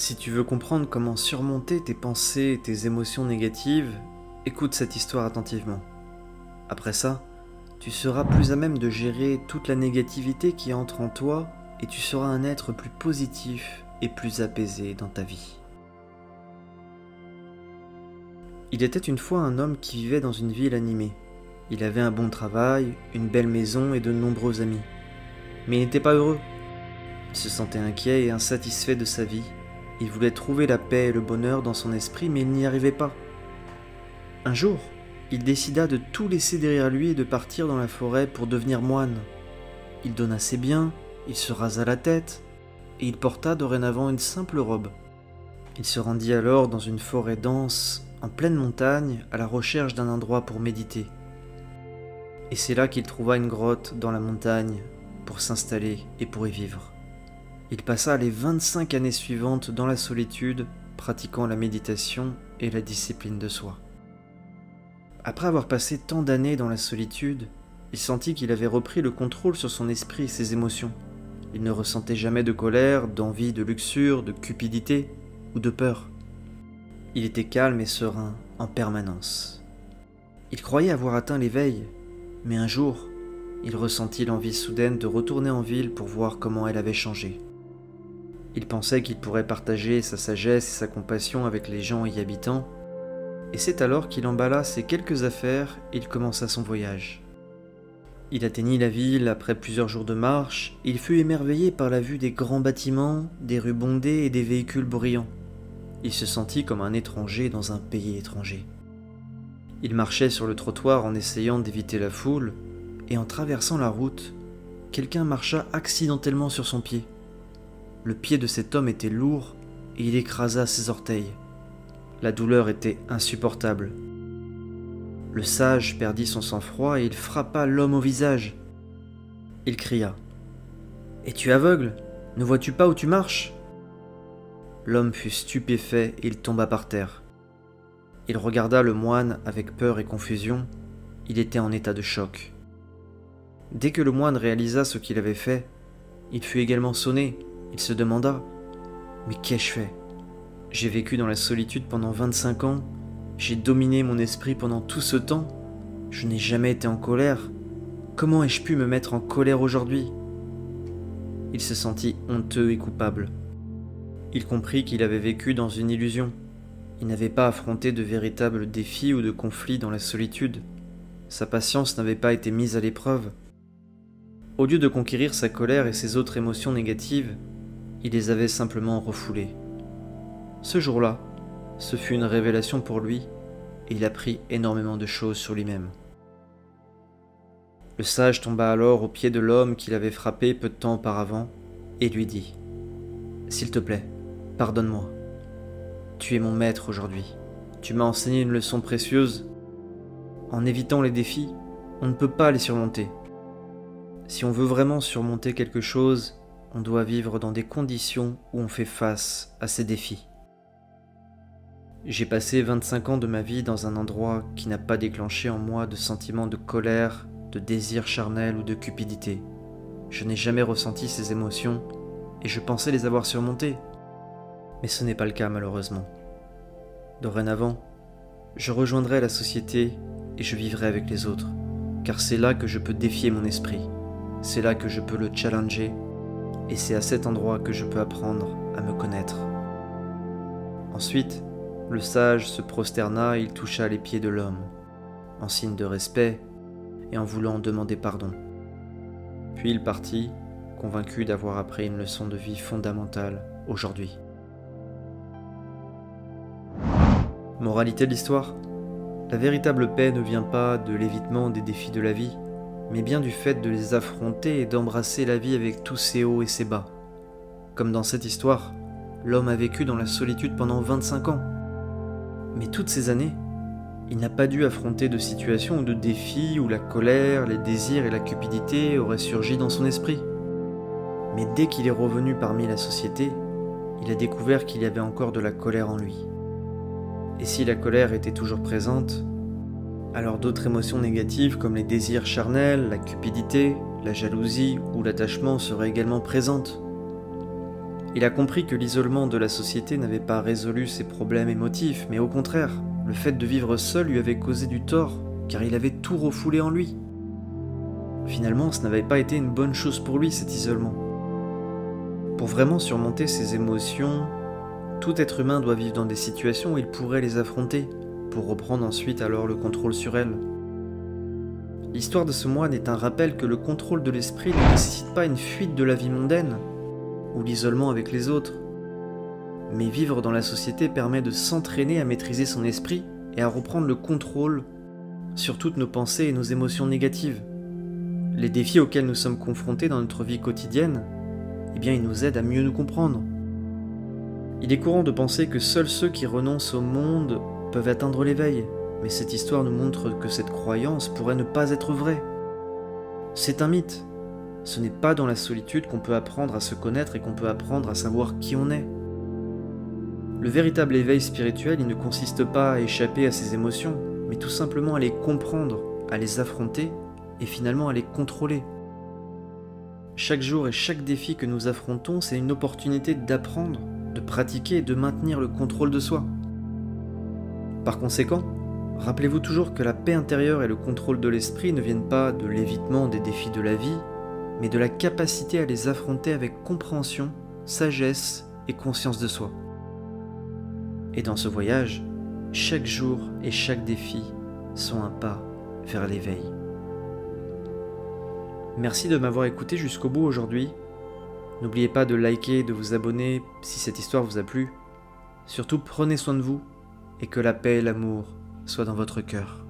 Si tu veux comprendre comment surmonter tes pensées et tes émotions négatives, écoute cette histoire attentivement. Après ça, tu seras plus à même de gérer toute la négativité qui entre en toi et tu seras un être plus positif et plus apaisé dans ta vie. Il était une fois un homme qui vivait dans une ville animée. Il avait un bon travail, une belle maison et de nombreux amis. Mais il n'était pas heureux. Il se sentait inquiet et insatisfait de sa vie. Il voulait trouver la paix et le bonheur dans son esprit, mais il n'y arrivait pas. Un jour, il décida de tout laisser derrière lui et de partir dans la forêt pour devenir moine. Il donna ses biens, il se rasa la tête, et il porta dorénavant une simple robe. Il se rendit alors dans une forêt dense, en pleine montagne, à la recherche d'un endroit pour méditer. Et c'est là qu'il trouva une grotte dans la montagne pour s'installer et pour y vivre. Il passa les 25 années suivantes dans la solitude, pratiquant la méditation et la discipline de soi. Après avoir passé tant d'années dans la solitude, il sentit qu'il avait repris le contrôle sur son esprit et ses émotions. Il ne ressentait jamais de colère, d'envie, de luxure, de cupidité ou de peur. Il était calme et serein en permanence. Il croyait avoir atteint l'éveil, mais un jour, il ressentit l'envie soudaine de retourner en ville pour voir comment elle avait changé. Il pensait qu'il pourrait partager sa sagesse et sa compassion avec les gens y habitant, et c'est alors qu'il emballa ses quelques affaires et il commença son voyage. Il atteignit la ville après plusieurs jours de marche, et il fut émerveillé par la vue des grands bâtiments, des rues bondées et des véhicules bruyants. Il se sentit comme un étranger dans un pays étranger. Il marchait sur le trottoir en essayant d'éviter la foule, et en traversant la route, quelqu'un marcha accidentellement sur son pied. Le pied de cet homme était lourd et il écrasa ses orteils. La douleur était insupportable. Le sage perdit son sang-froid et il frappa l'homme au visage. Il cria « Es-tu aveugle? Ne vois-tu pas où tu marches ?» L'homme fut stupéfait et il tomba par terre. Il regarda le moine avec peur et confusion. Il était en état de choc. Dès que le moine réalisa ce qu'il avait fait, il fut également sonné. Il se demanda « Mais qu'ai-je fait? J'ai vécu dans la solitude pendant 25 ans, j'ai dominé mon esprit pendant tout ce temps, je n'ai jamais été en colère. Comment ai-je pu me mettre en colère aujourd'hui ?» Il se sentit honteux et coupable. Il comprit qu'il avait vécu dans une illusion. Il n'avait pas affronté de véritables défis ou de conflits dans la solitude. Sa patience n'avait pas été mise à l'épreuve. Au lieu de conquérir sa colère et ses autres émotions négatives, il les avait simplement refoulées. Ce jour-là, ce fut une révélation pour lui et il apprit énormément de choses sur lui-même. Le sage tomba alors aux pieds de l'homme qu'il avait frappé peu de temps auparavant et lui dit « S'il te plaît, pardonne-moi. Tu es mon maître aujourd'hui. Tu m'as enseigné une leçon précieuse. En évitant les défis, on ne peut pas les surmonter. Si on veut vraiment surmonter quelque chose, on doit vivre dans des conditions où on fait face à ces défis. J'ai passé 25 ans de ma vie dans un endroit qui n'a pas déclenché en moi de sentiments de colère, de désir charnel ou de cupidité. Je n'ai jamais ressenti ces émotions et je pensais les avoir surmontées. Mais ce n'est pas le cas malheureusement. Dorénavant, je rejoindrai la société et je vivrai avec les autres, car c'est là que je peux défier mon esprit, c'est là que je peux le challenger, et c'est à cet endroit que je peux apprendre à me connaître. Ensuite, le sage se prosterna et il toucha les pieds de l'homme, en signe de respect et en voulant demander pardon. Puis il partit, convaincu d'avoir appris une leçon de vie fondamentale aujourd'hui. Moralité de l'histoire: la véritable paix ne vient pas de l'évitement des défis de la vie, mais bien du fait de les affronter et d'embrasser la vie avec tous ses hauts et ses bas. Comme dans cette histoire, l'homme a vécu dans la solitude pendant 25 ans. Mais toutes ces années, il n'a pas dû affronter de situations ou de défis où la colère, les désirs et la cupidité auraient surgi dans son esprit. Mais dès qu'il est revenu parmi la société, il a découvert qu'il y avait encore de la colère en lui. Et si la colère était toujours présente, alors d'autres émotions négatives comme les désirs charnels, la cupidité, la jalousie ou l'attachement seraient également présentes. Il a compris que l'isolement de la société n'avait pas résolu ses problèmes émotifs, mais au contraire, le fait de vivre seul lui avait causé du tort, car il avait tout refoulé en lui. Finalement, ce n'avait pas été une bonne chose pour lui, cet isolement. Pour vraiment surmonter ses émotions, tout être humain doit vivre dans des situations où il pourrait les affronter, pour reprendre ensuite alors le contrôle sur elles. L'histoire de ce moine est un rappel que le contrôle de l'esprit ne nécessite pas une fuite de la vie mondaine, ou l'isolement avec les autres. Mais vivre dans la société permet de s'entraîner à maîtriser son esprit et à reprendre le contrôle sur toutes nos pensées et nos émotions négatives. Les défis auxquels nous sommes confrontés dans notre vie quotidienne, eh bien, ils nous aident à mieux nous comprendre. Il est courant de penser que seuls ceux qui renoncent au monde peuvent atteindre l'éveil, mais cette histoire nous montre que cette croyance pourrait ne pas être vraie. C'est un mythe. Ce n'est pas dans la solitude qu'on peut apprendre à se connaître et qu'on peut apprendre à savoir qui on est. Le véritable éveil spirituel, il ne consiste pas à échapper à ses émotions, mais tout simplement à les comprendre, à les affronter et finalement à les contrôler. Chaque jour et chaque défi que nous affrontons, c'est une opportunité d'apprendre, de pratiquer et de maintenir le contrôle de soi. Par conséquent, rappelez-vous toujours que la paix intérieure et le contrôle de l'esprit ne viennent pas de l'évitement des défis de la vie, mais de la capacité à les affronter avec compréhension, sagesse et conscience de soi. Et dans ce voyage, chaque jour et chaque défi sont un pas vers l'éveil. Merci de m'avoir écouté jusqu'au bout aujourd'hui. N'oubliez pas de liker et de vous abonner si cette histoire vous a plu. Surtout, prenez soin de vous et que la paix et l'amour soient dans votre cœur.